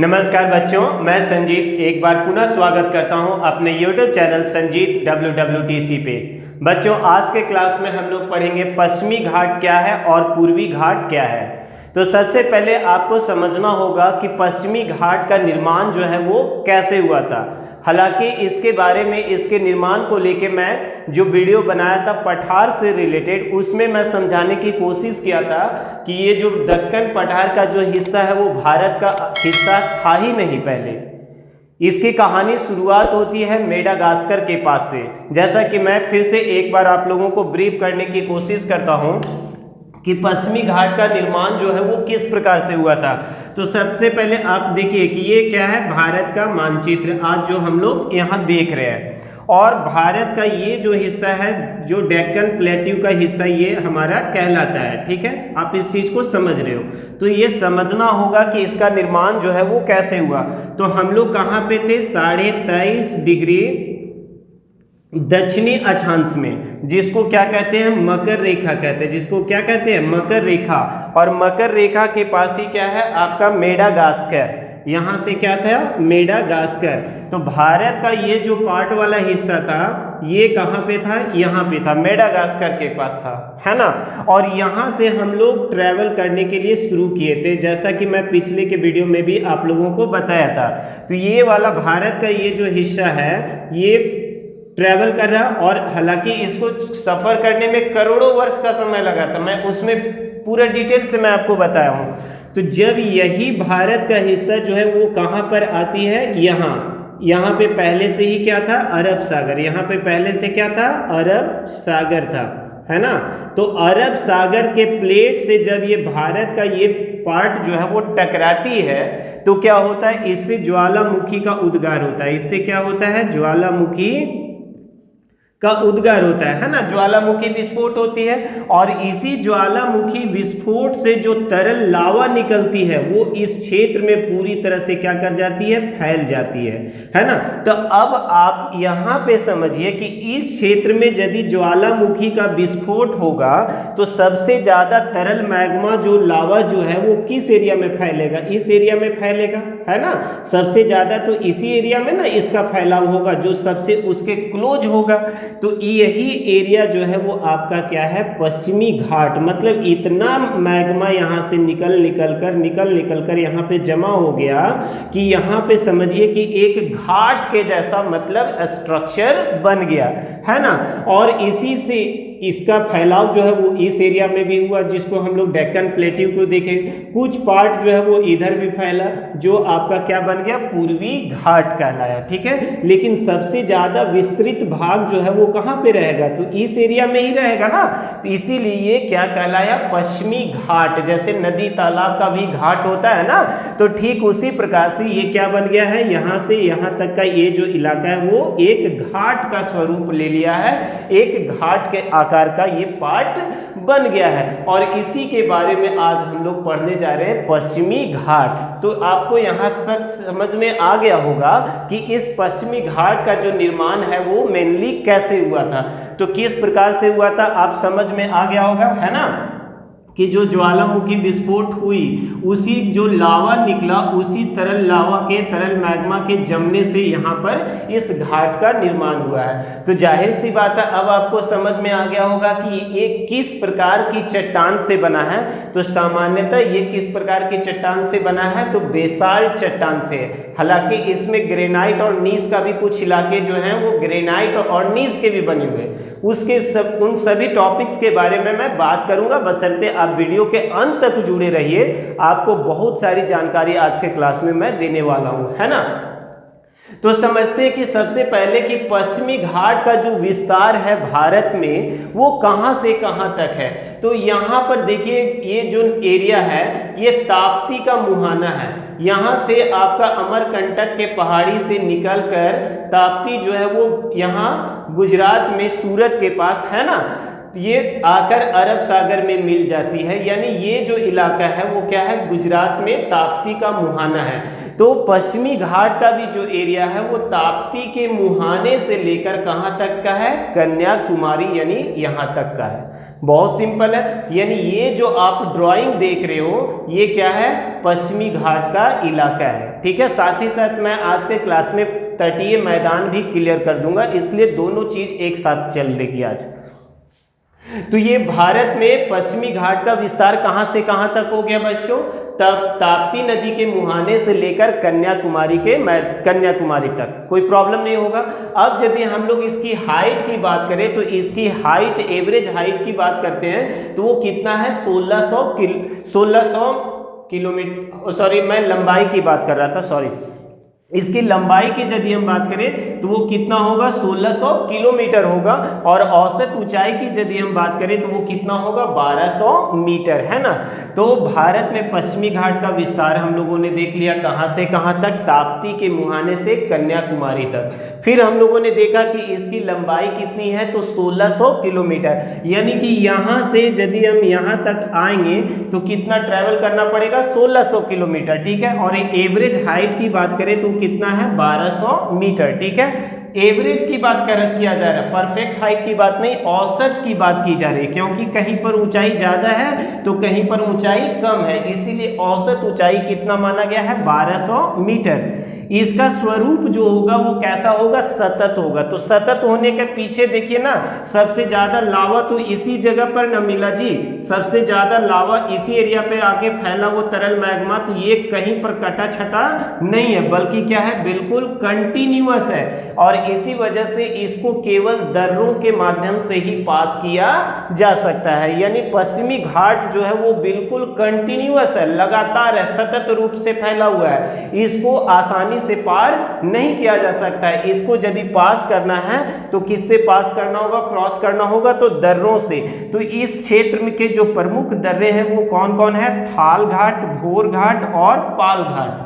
नमस्कार बच्चों, मैं संजीत एक बार पुनः स्वागत करता हूं अपने YouTube चैनल संजीत WWTC पे। बच्चों, आज के क्लास में हम लोग पढ़ेंगे पश्चिमी घाट क्या है और पूर्वी घाट क्या है। तो सबसे पहले आपको समझना होगा कि पश्चिमी घाट का निर्माण जो है वो कैसे हुआ था। हालांकि इसके बारे में, इसके निर्माण को लेके मैं जो वीडियो बनाया था पठार से रिलेटेड, उसमें मैं समझाने की कोशिश किया था कि ये जो दक्कन पठार का जो हिस्सा है वो भारत का हिस्सा था ही नहीं। पहले इसकी कहानी शुरुआत होती है मेडागास्कर के पास से। जैसा कि मैं फिर से एक बार आप लोगों को ब्रीफ करने की कोशिश करता हूँ कि पश्चिमी घाट का निर्माण जो है वो किस प्रकार से हुआ था। तो सबसे पहले आप देखिए कि ये क्या है, भारत का मानचित्र आज जो हम लोग यहाँ देख रहे हैं। और भारत का ये जो हिस्सा है, जो डेक्कन प्लेट्यू का हिस्सा, ये हमारा कहलाता है। ठीक है, आप इस चीज को समझ रहे हो। तो ये समझना होगा कि इसका निर्माण जो है वो कैसे हुआ। तो हम लोग कहाँ पे थे, 23.5 डिग्री दक्षिणी अक्षांश में, जिसको क्या कहते हैं, मकर रेखा कहते हैं। जिसको क्या कहते हैं, मकर रेखा। और मकर रेखा के पास ही क्या है, आपका मेडागास्कर। यहाँ से क्या था, मेडागास्कर। तो भारत का ये जो पार्ट वाला हिस्सा था, ये कहाँ पे था, यहाँ पे था, मेडागास्कर के पास था, है ना। और यहाँ से हम लोग ट्रैवल करने के लिए शुरू किए थे, जैसा कि मैं पिछले के वीडियो में भी आप लोगों को बताया था। तो ये वाला भारत का ये जो हिस्सा है, ये ट्रैवल कर रहा। और हालांकि इसको सफर करने में करोड़ों वर्ष का समय लगा था, मैं उसमें पूरा डिटेल से मैं आपको बताया हूँ। तो जब यही भारत का हिस्सा जो है वो कहाँ पर आती है, यहाँ पे पहले से ही क्या था, अरब सागर। यहाँ पे पहले से क्या था, अरब सागर था, है ना। तो अरब सागर के प्लेट से जब ये भारत का ये पार्ट जो है वो टकराती है, तो क्या होता है, इससे ज्वालामुखी का उद्गार होता है। इससे क्या होता है, ज्वालामुखी का उद्गार होता है ना। ज्वालामुखी विस्फोट होती है और इसी ज्वालामुखी विस्फोट से जो तरल लावा निकलती है वो इस क्षेत्र में पूरी तरह से क्या कर जाती है, फैल जाती है ना। तो अब आप यहाँ पे समझिए कि इस क्षेत्र में यदि ज्वालामुखी का विस्फोट होगा तो सबसे ज्यादा तरल मैग्मा जो लावा जो है वो किस एरिया में फैलेगा, इस एरिया में फैलेगा, है ना। सबसे ज्यादा तो इसी एरिया में ना इसका फैलाव होगा, जो सबसे उसके क्लोज होगा। तो यही एरिया जो है वो आपका क्या है, पश्चिमी घाट। मतलब इतना मैग्मा यहाँ से निकल कर यहाँ पे जमा हो गया कि यहाँ पे समझिए कि एक घाट के जैसा मतलब स्ट्रक्चर बन गया, है ना। और इसी से इसका फैलाव जो है वो इस एरिया में भी हुआ, जिसको हम लोग डेक्कन प्लेट्यू को देखें। कुछ पार्ट जो है वो इधर भी फैला, जो आपका क्या बन गया, पूर्वी घाट कहलाया। ठीक है, लेकिन सबसे ज्यादा विस्तृत भाग जो है वो कहाँ पे रहेगा, तो इस एरिया में ही रहेगा ना। तो इसीलिए ये क्या कहलाया, पश्चिमी घाट। जैसे नदी तालाब का भी घाट होता है ना, तो ठीक उसी प्रकार से ये क्या बन गया है, यहाँ से यहाँ तक का ये जो इलाका है वो एक घाट का स्वरूप ले लिया है, एक घाट के आकार का ये पार्ट बन गया है। और इसी के बारे में आज हम लोग पढ़ने जा रहे हैं, पश्चिमी घाट। तो आपको यहाँ तक समझ में आ गया होगा कि इस पश्चिमी घाट का जो निर्माण है वो मेनली कैसे हुआ था। तो किस प्रकार से हुआ था आप समझ में आ गया होगा, है ना, कि जो ज्वालामुखी विस्फोट हुई, उसी जो लावा निकला, उसी तरल लावा के, तरल मैग्मा के जमने से यहाँ पर इस घाट का निर्माण हुआ है। तो जाहिर सी बात है, अब आपको समझ में आ गया होगा कि ये किस प्रकार की चट्टान से बना है। तो सामान्यतः ये किस प्रकार की चट्टान से बना है, तो बेसाल्ट चट्टान से। हालांकि इसमें ग्रेनाइट और नीस का भी कुछ इलाके जो हैं वो ग्रेनाइट और नीस के भी बने हुए, उन सभी टॉपिक्स के बारे में मैं बात करूंगा, बशर्ते आप वीडियो के अंत तक जुड़े रहिए। आपको बहुत सारी जानकारी आज के क्लास में मैं देने वाला हूं, है ना। तो समझते हैं कि सबसे पहले कि पश्चिमी घाट का जो विस्तार है भारत में वो कहां से कहां तक है। तो यहाँ पर देखिए, ये जो एरिया है ये ताप्ती का मुहाना है। यहाँ से आपका अमरकंटक के पहाड़ी से निकलकर ताप्ती जो है वो यहाँ गुजरात में सूरत के पास, है ना, ये आकर अरब सागर में मिल जाती है। यानी ये जो इलाका है वो क्या है, गुजरात में ताप्ती का मुहाना है। तो पश्चिमी घाट का भी जो एरिया है वो ताप्ती के मुहाने से लेकर कहाँ तक का है, कन्याकुमारी यानी यहाँ तक का है। बहुत सिंपल है। यानी ये जो आप ड्राइंग देख रहे हो ये क्या है, पश्चिमी घाट का इलाका है। ठीक है। साथ ही साथ मैं आज के क्लास में तटीय मैदान भी क्लियर कर दूंगा, इसलिए दोनों चीज एक साथ चल रही आज। तो ये भारत में पश्चिमी घाट का विस्तार कहां से कहां तक हो गया बच्चों? तब ताप्ती नदी के मुहाने से लेकर कन्याकुमारी तक। कोई प्रॉब्लम नहीं होगा। अब यदि हम लोग इसकी हाइट की बात करें तो इसकी हाइट, एवरेज हाइट की बात करते हैं तो वो कितना है? 1600 किलोमीटर, सॉरी मैं लंबाई की बात कर रहा था, सॉरी। इसकी लंबाई की यदि हम बात करें तो वो कितना होगा? 1600 किलोमीटर होगा। और औसत ऊंचाई की यदि हम बात करें तो वो कितना होगा? 1200 मीटर, है ना। तो भारत में पश्चिमी घाट का विस्तार हम लोगों ने देख लिया कहां से कहां तक? ताप्ती के मुहाने से कन्याकुमारी तक। फिर हम लोगों ने देखा कि इसकी लंबाई कितनी है? तो 1600 किलोमीटर, यानी कि यहां से यदि हम यहां तक आएंगे तो कितना ट्रेवल करना पड़ेगा? 1600 किलोमीटर, ठीक है। और एवरेज हाइट की बात करें तो कितना है? 1200 मीटर, ठीक है। एवरेज की बात किया जा रहा है, परफेक्ट हाइट की बात नहीं, औसत की बात की जा रही है, क्योंकि कहीं पर ऊंचाई ज्यादा है तो कहीं पर ऊंचाई कम है, इसीलिए औसत ऊंचाई कितना माना गया है? 1200 मीटर। इसका स्वरूप जो होगा वो कैसा होगा? सतत होगा। तो सतत होने के पीछे देखिए ना, सबसे ज्यादा लावा तो इसी जगह पर न मिला जी, सबसे ज्यादा लावा इसी एरिया पे आके फैला वो तरल मैग्मा, तो ये कहीं पर कटा छटा नहीं है, बल्कि क्या है? बिल्कुल कंटिन्यूअस है। और इसी वजह से इसको केवल दर्रों के माध्यम से ही पास किया जा सकता है। यानी पश्चिमी घाट जो है वो बिल्कुल कंटिन्यूअस है, लगातार है, सतत रूप से फैला हुआ है, इसको आसानी से पार नहीं किया जा सकता है। इसको यदि पास करना है तो किससे पास करना होगा? क्रॉस करना होगा, तो दर्रों से। तो इस क्षेत्र में के जो प्रमुख दर्रे हैं वो कौन कौन है? थाल घाट, भोर घाट और पाल घाट।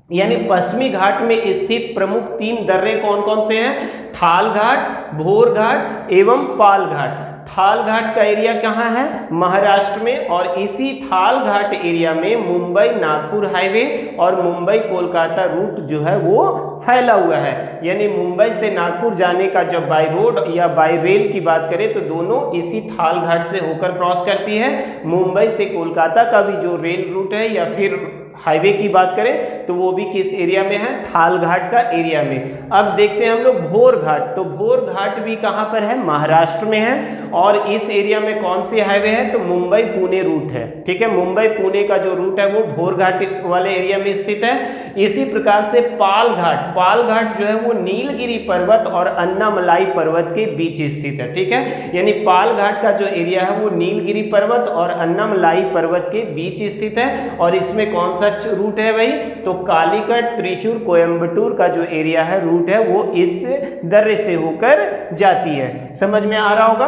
यानी पश्चिमी घाट में स्थित प्रमुख 3 दर्रे कौन कौन से हैं? थाल घाट, भोर घाट एवं पाल घाट। थाल घाट का एरिया कहाँ है? महाराष्ट्र में। और इसी थाल घाट एरिया में मुंबई नागपुर हाईवे और मुंबई कोलकाता रूट जो है वो फैला हुआ है। यानी मुंबई से नागपुर जाने का जब बाय रोड या बाय रेल की बात करें तो दोनों इसी थाल घाट से होकर क्रॉस करती है। मुंबई से कोलकाता का भी जो रेल रूट है या फिर हाईवे की बात करें तो वो भी किस एरिया में है? थाल घाट का एरिया में। अब देखते हैं हम लोग भोर घाट। तो भोर घाट भी कहां पर है? महाराष्ट्र में है। और इस एरिया में कौन सी हाईवे है? तो मुंबई पुणे रूट है, ठीक है। मुंबई पुणे का जो रूट है वो भोर घाट वाले एरिया में स्थित है। इसी प्रकार से पाल घाट जो है वो नीलगिरी पर्वत और अन्नामलाई पर्वत के बीच स्थित है, ठीक है। यानी पाल घाट का जो एरिया है वो नीलगिरी पर्वत और अन्नामलाई पर्वत के बीच स्थित है। और इसमें कौन सा रूट है भाई? तो कालीकट, त्रिचूर, कोयम्बटूर का जो एरिया है, रूट है, वो इस दर्रे से होकर जाती है। समझ में आ रहा होगा।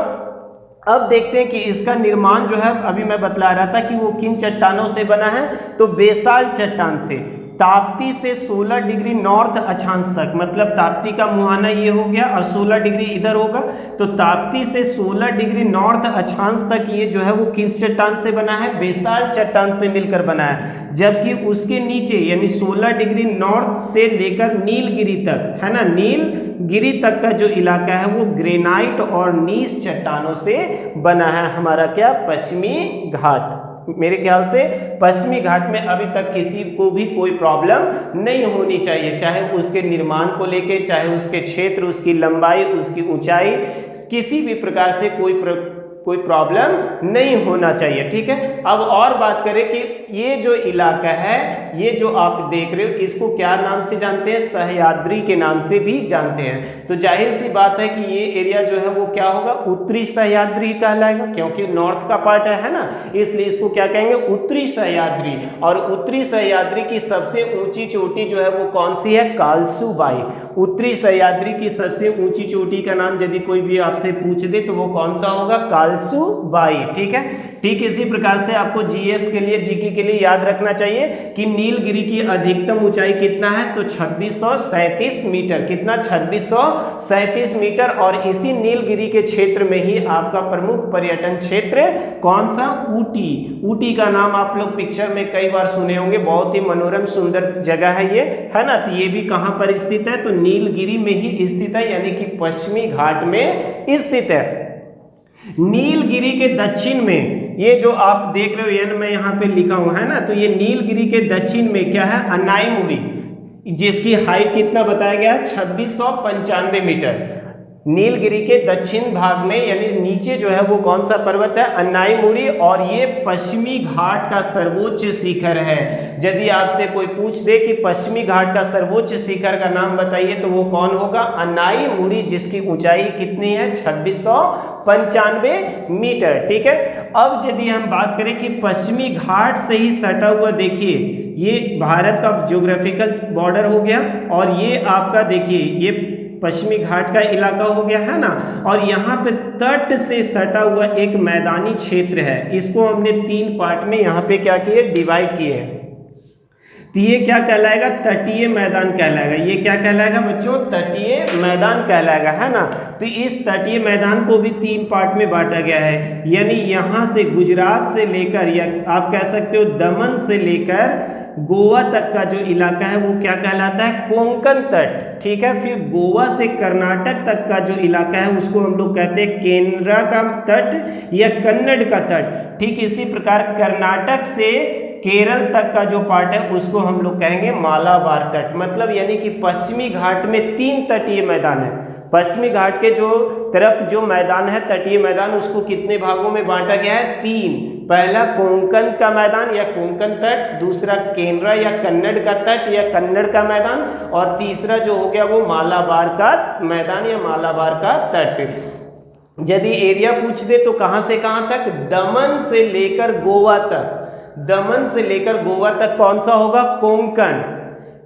अब देखते हैं कि इसका निर्माण जो है, अभी मैं बतला रहा था कि वो किन चट्टानों से बना है? तो बेसाल्ट चट्टान से। ताप्ती से 16 डिग्री नॉर्थ अक्षांश तक, मतलब ताप्ती का मुहाना ये हो गया और 16 डिग्री इधर होगा, तो ताप्ती से 16 डिग्री नॉर्थ अक्षांश तक ये जो है वो किस चट्टान से बना है? बेसाल्ट चट्टान से मिलकर बना है। जबकि उसके नीचे यानी 16 डिग्री नॉर्थ से लेकर नीलगिरी तक, है ना, नीलगिरी तक का जो इलाका है वो ग्रेनाइट और नीस चट्टानों से बना है। हमारा क्या? पश्चिमी घाट। मेरे ख्याल से पश्चिमी घाट में अभी तक किसी को भी कोई प्रॉब्लम नहीं होनी चाहिए, चाहे उसके निर्माण को लेके, चाहे उसके क्षेत्र, उसकी लंबाई, उसकी ऊंचाई, किसी भी प्रकार से कोई प्रॉब्लम नहीं होना चाहिए, ठीक है। अब और बात करें कि ये जो इलाका है, ये जो आप देख रहे हो, इसको क्या नाम से जानते हैं? सह्याद्री के नाम से भी जानते हैं। तो जाहिर सी बात है कि ये एरिया जो है वो क्या होगा? उत्तरी सह्याद्री कहलाएगा, क्योंकि नॉर्थ का पार्ट है ना, इसलिए इसको क्या कहेंगे? उत्तरी सह्याद्री। और उत्तरी सह्याद्री की सबसे ऊंची चोटी जो है वो कौन सी है? कालसू बाई। उत्तरी सह्याद्री की सबसे ऊंची चोटी का नाम यदि कोई भी आपसे पूछ दे तो वो कौन सा होगा? कालसू बाई, ठीक है। ठीक इसी प्रकार से आपको जीएस के लिए, जीके के लिए याद रखना चाहिए कि नीलगिरी की अधिकतम ऊंचाई कितना है? तो 2637 मीटर। कितना? 2637 मीटर। और इसी नीलगिरी के क्षेत्र में ही आपका प्रमुख पर्यटन क्षेत्र कौन सा? ऊटी। ऊटी का नाम आप लोग पिक्चर में कई बार सुने होंगे, बहुत ही मनोरम सुंदर जगह है ये, है ना। तो ये भी कहां पर स्थित है? तो नीलगिरी में ही स्थित है, यानी कि पश्चिमी घाट में स्थित है। नीलगिरी के दक्षिण में ये जो आप देख रहे हो, मैं यहाँ पे लिखा हूं, है ना, तो ये नीलगिरी के दक्षिण में क्या है? अनाईमुड़ी। जिसकी हाइट कितना बताया गया है 2695 मीटर। नीलगिरी के दक्षिण भाग में यानी नीचे जो है वो कौन सा पर्वत है, अन्नाईमुड़ी, और ये पश्चिमी घाट का सर्वोच्च शिखर है। यदि आपसे कोई पूछ दे कि पश्चिमी घाट का सर्वोच्च शिखर का नाम बताइए तो वो कौन होगा, अन्नाईमुड़ी, जिसकी ऊंचाई कितनी है 2695 मीटर। ठीक है, अब यदि हम बात करें कि पश्चिमी घाट से ही सटा हुआ, देखिए ये भारत का ज्योग्राफिकल बॉर्डर हो गया और ये आपका देखिए ये पश्चिमी घाट का इलाका हो गया है ना, और यहाँ पे तट से सटा हुआ एक मैदानी क्षेत्र है। इसको हमने 3 पार्ट में यहाँ पे क्या किए, डिवाइड किए हैं। तो ये क्या कहलाएगा, तटीय मैदान कहलाएगा। ये क्या कहलाएगा बच्चों, तटीय मैदान कहलाएगा, है ना। तो इस तटीय मैदान को भी 3 पार्ट में बांटा गया है, यानी यहाँ से गुजरात से लेकर, या आप कह सकते हो दमन से लेकर गोवा तक का जो इलाका है वो क्या कहलाता है, कोंकण तट। ठीक है, फिर गोवा से कर्नाटक तक का जो इलाका है उसको हम लोग कहते हैं केरला का तट या कन्नड़ का तट। ठीक इसी प्रकार कर्नाटक से केरल तक का जो पार्ट है उसको हम लोग कहेंगे मालाबार तट। मतलब यानी कि पश्चिमी घाट में 3 तटीय मैदान है। पश्चिमी घाट के जो तरफ जो मैदान है तटीय मैदान, उसको कितने भागों में बांटा गया है, 3। पहला कोंकण का मैदान या कोंकण तट, दूसरा केरला या कन्नड़ का तट या कन्नड़ का मैदान, और तीसरा जो हो गया वो मालाबार का मैदान या मालाबार का तट। यदि एरिया पूछ दे तो कहां से कहां तक, दमन से लेकर गोवा तक। दमन से लेकर गोवा तक कौन सा होगा, कोंकण।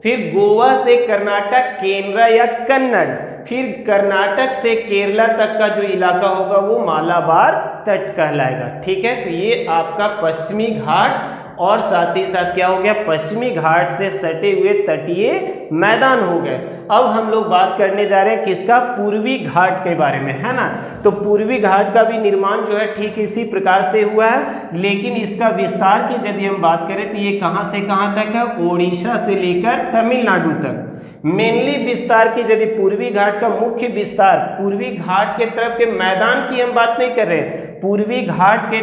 फिर गोवा से कर्नाटक केरला या कन्नड़, फिर कर्नाटक से केरला तक का जो इलाका होगा वो मालाबार तट कहलाएगा। ठीक है, तो ये आपका पश्चिमी घाट और साथ ही साथ क्या हो गया, पश्चिमी घाट से सटे हुए तटीय मैदान हो गए। अब हम लोग बात करने जा रहे हैं किसका, पूर्वी घाट के बारे में, है ना। तो पूर्वी घाट का भी निर्माण जो है ठीक इसी प्रकार से हुआ है, लेकिन इसका विस्तार की यदि हम बात करें तो ये कहां से कहां तक है, ओडिशा से लेकर तमिलनाडु तक। मेनली विस्तार की यदि पूर्वी घाट का मुख्य विस्तार, पूर्वी घाट के तरफ के मैदान की हम बात नहीं कर रहे, पूर्वी घाट के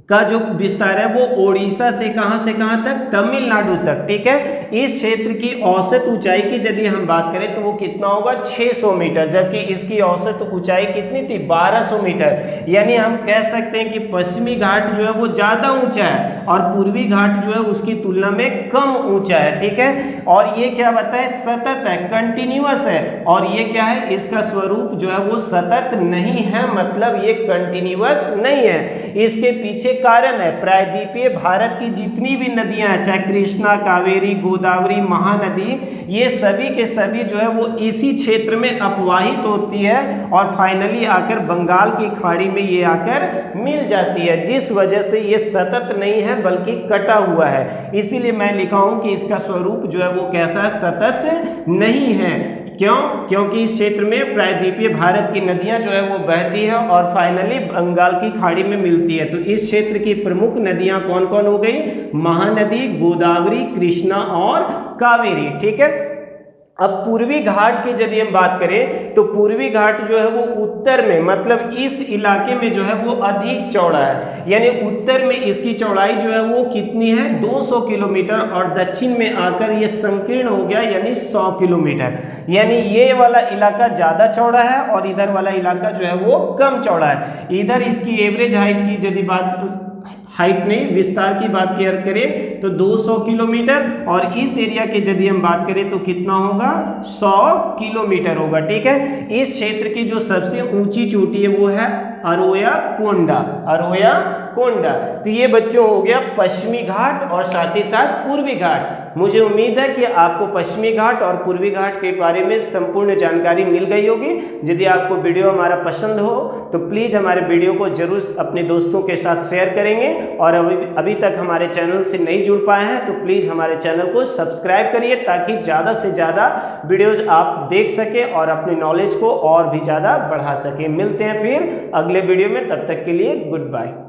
का जो विस्तार है वो ओडिशा से कहां तक, तमिलनाडु तक। ठीक है, इस क्षेत्र की औसत ऊंचाई की यदि हम बात करें तो वो कितना होगा, 600 मीटर, जबकि इसकी औसत ऊंचाई कितनी थी, 1200 मीटर। यानी हम कह सकते हैं कि पश्चिमी घाट जो है वो ज्यादा ऊंचा है और पूर्वी घाट जो है उसकी तुलना में कम ऊंचा है। ठीक है, और ये क्या बताए, सतत है, कंटिन्यूअस है, और ये क्या है, इसका स्वरूप जो है वो सतत नहीं है, मतलब ये कंटिन्यूअस नहीं है। इसके पीछे कारण है, प्रायद्वीपीय भारत की जितनी भी नदियां हैं, चाहे कृष्णा, कावेरी, गोदावरी, महानदी, ये सभी के सभी जो है वो इसी क्षेत्र में अपवाहित होती है और फाइनली आकर बंगाल की खाड़ी में ये आकर मिल जाती है, जिस वजह से ये सतत नहीं है बल्कि कटा हुआ है। इसीलिए मैं लिखा हूं कि इसका स्वरूप जो है वो कैसा है, सतत नहीं है। क्यों, क्योंकि इस क्षेत्र में प्रायद्वीपीय भारत की नदियां जो है वो बहती है और फाइनली बंगाल की खाड़ी में मिलती है। तो इस क्षेत्र की प्रमुख नदियां कौन कौन हो गई, महानदी, गोदावरी, कृष्णा और कावेरी। ठीक है, अब पूर्वी घाट की यदि हम बात करें तो पूर्वी घाट जो है वो उत्तर में, मतलब इस इलाके में जो है वो अधिक चौड़ा है, यानी उत्तर में इसकी चौड़ाई जो है वो कितनी है, 200 किलोमीटर, और दक्षिण में आकर ये संकीर्ण हो गया यानी 100 किलोमीटर। यानी ये वाला इलाका ज़्यादा चौड़ा है और इधर वाला इलाका जो है वो कम चौड़ा है। इधर इसकी एवरेज हाइट की यदि बात, हाइट नहीं विस्तार की बात करें तो 200 किलोमीटर, और इस एरिया की यदि हम बात करें तो कितना होगा, 100 किलोमीटर होगा। ठीक है, इस क्षेत्र की जो सबसे ऊंची चोटी है वो है अरोया कोंडा, अरोया कोंडा। तो ये बच्चों हो गया पश्चिमी घाट और साथ ही साथ पूर्वी घाट। मुझे उम्मीद है कि आपको पश्चिमी घाट और पूर्वी घाट के बारे में संपूर्ण जानकारी मिल गई होगी। यदि आपको वीडियो हमारा पसंद हो तो प्लीज़ हमारे वीडियो को जरूर अपने दोस्तों के साथ शेयर करेंगे, और अभी तक हमारे चैनल से नहीं जुड़ पाए हैं तो प्लीज़ हमारे चैनल को सब्सक्राइब करिए, ताकि ज़्यादा से ज़्यादा वीडियोज़ आप देख सकें और अपनी नॉलेज को और भी ज़्यादा बढ़ा सकें। मिलते हैं फिर अगले वीडियो में, तब तक के लिए गुड बाय।